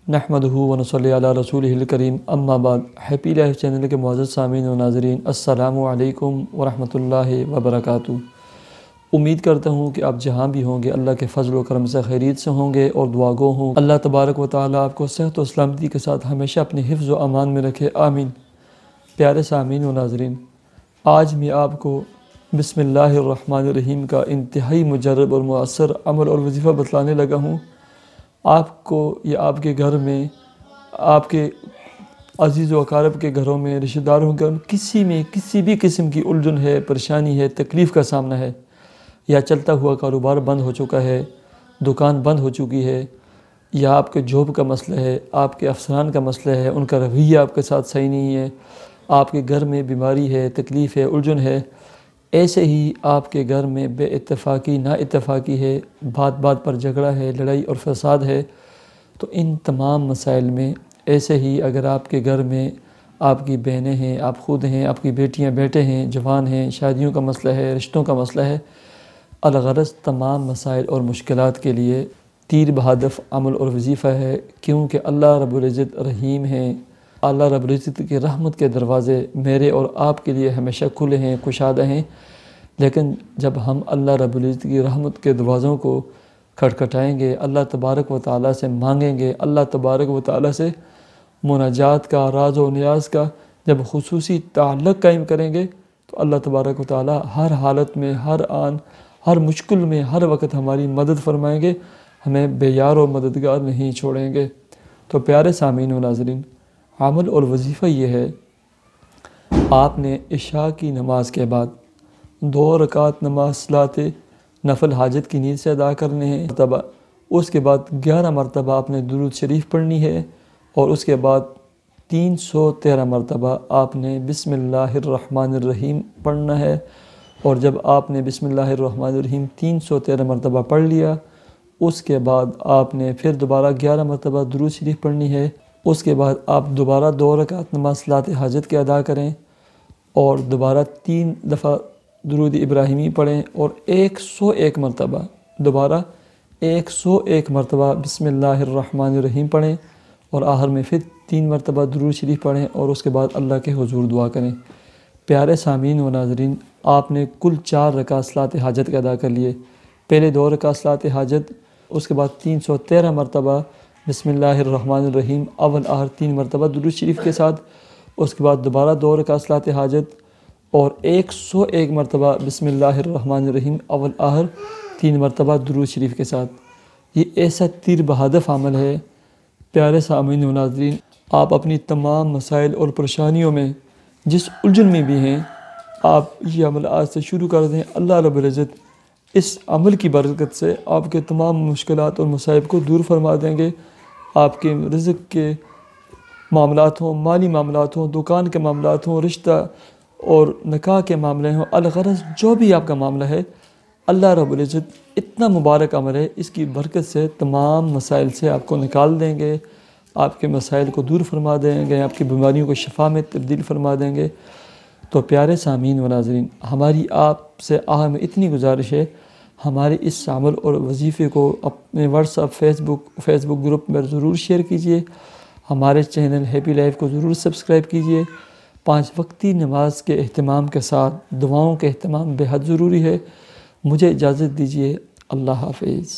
نحمدہ و نصلی علی رسولہ الکریم اما بعد۔ ہیپی لائف چینل کے معزز سامعین و ناظرین، السلام علیکم ورحمۃ اللہ وبرکاتہ۔ امید کرتا ہوں کہ آپ جہاں بھی ہوں گے اللہ کے فضل و کرم سے خیریت سے ہوں گے اور دعا گو ہوں۔ اللہ تبارک و تعالیٰ آپ کو صحت و سلامتی کے ساتھ ہمیشہ اپنے حفظ و امان میں رکھے، آمین۔ پیارے سامعین و ناظرین، آج میں آپ کو بسم اللہ الرحمن الرحیم کا انتہائی مجرب اور مؤثر عمل اور وظیفہ بتلانے لگا ہوں۔ آپ کو یا آپ کے گھر میں، آپ کے عزیز و اقارب کے گھروں میں، رشتہ داروں کے گھر میں کسی بھی قسم کی الجھن ہے، پریشانی ہے، تکلیف کا سامنا ہے، یا چلتا ہوا کاروبار بند ہو چکا ہے، دکان بند ہو چکی ہے، یا آپ کے جاب کا مسئلہ ہے، آپ کے افسران کا مسئلہ ہے، ان کا رویہ آپ کے ساتھ صحیح نہیں ہے، آپ کے گھر میں بیماری ہے، تکلیف ہے، الجھن ہے، ایسے ہی آپ کے گھر میں بے اتفاقی، نا اتفاقی ہے، بات بات پر جھگڑا ہے، لڑائی اور فساد ہے، تو ان تمام مسائل میں ایسے ہی اگر آپ کے گھر میں آپ کی بہنیں ہیں، آپ خود ہیں، آپ کی بیٹیاں بیٹے ہیں، جوان ہیں، شادیوں کا مسئلہ ہے، رشتوں کا مسئلہ ہے، الغرض تمام مسائل اور مشکلات کے لیے تیر بہدف عمل اور وظیفہ ہے، کیونکہ اللہ رب العزت رحیم ہیں۔ اللہ رب العزت کی رحمت کے دروازے میرے اور آپ کے لیے ہمیشہ کھلے ہیں، کشادہ ہیں، لیکن جب ہم اللہ رب العزت کی رحمت کے دروازوں کو کھٹکھٹائیں گے، اللہ تبارک و تعالیٰ سے مانگیں گے، اللہ تبارک و تعالیٰ سے مناجات کا، راز و نیاز کا جب خصوصی تعلق قائم کریں گے، تو اللہ تبارک و تعالیٰ ہر حالت میں، ہر آن، ہر مشکل میں، ہر وقت ہماری مدد فرمائیں گے، ہمیں بے یار و مددگار نہیں چھوڑیں گے۔ تو پیارے سامعین و ناظرین، عمل اور وظیفہ یہ ہے، آپ نے عشاء کی نماز کے بعد 2 رکعت نماز صلاۃ نفل حاجت کی نیت سے ادا کرنے ہیں، اس کے بعد 11 مرتبہ آپ نے درود شریف پڑھنی ہے، اور اس کے بعد 313 مرتبہ آپ نے بسم اللہ الرحمن الرحیم پڑھنا ہے، اور جب آپ نے بسم اللہ الرحمن الرحیم 313 مرتبہ پڑھ لیا، اس کے بعد آپ نے پھر دوبارہ 11 مرتبہ درود شریف پڑھنی ہے، اس کے بعد آپ دوبارہ 2 رکعت نماز صلاۃ حاجت کے ادا کریں، اور دوبارہ 3 دفعہ درود ابراہیمی پڑھیں، اور 101 مرتبہ دوبارہ 101 مرتبہ بسم اللہ الرحمن الرحیم پڑھیں، اور آخر میں پھر 3 مرتبہ درود شریف پڑھیں، اور اس کے بعد اللہ کے حضور دعا کریں۔ پیارے سامعین و ناظرین، آپ نے کل 4 رکعت صلاۃ حاجت کے ادا کر لیے، پہلے 2 رکعت صلاۃ حاجت، اس کے بعد 313 مرتبہ بسم اللہ الرحمن الرحیم اول آخر 3 مرتبہ درود شریف کے ساتھ، اس کے بعد دوبارہ 2 رکعت صلاۃ حاجت، اور 101 مرتبہ بسم اللہ الرحمن الرحیم اول آخر 3 مرتبہ درود شریف کے ساتھ۔ یہ ایسا تیر بہدف عمل ہے۔ پیارے سامعین و ناظرین، آپ اپنی تمام مسائل اور پریشانیوں میں جس الجھن میں بھی ہیں، آپ یہ عمل آج سے شروع کر دیں۔ اللہ رب العزت اس عمل کی برکت سے آپ کے تمام مشکلات اور مصائب کو دور فرما دیں گے۔ آپ کے رزق کے معاملات ہوں، مالی معاملات ہوں، دکان کے معاملات ہوں، رشتہ اور نکاح کے معاملے ہوں، الغرض جو بھی آپ کا معاملہ ہے، اللہ رب العزت اتنا مبارک عمل ہے، اس کی برکت سے تمام مسائل سے آپ کو نکال دیں گے، آپ کے مسائل کو دور فرما دیں گے، آپ کی بیماریوں کو شفا میں تبدیل فرما دیں گے۔ تو پیارے سامعین و ناظرین، ہماری آپ سے میں اتنی گزارش ہے، ہمارے اس عمل اور وظیفے کو اپنے واٹس ایپ، فیس بک گروپ میں ضرور شیئر کیجئے، ہمارے چینل ہیپی لائف کو ضرور سبسکرائب کیجئے۔ 5 وقتی نماز کے اہتمام کے ساتھ دعاؤں کے اہتمام بے حد ضروری ہے۔ مجھے اجازت دیجیے، اللہ حافظ۔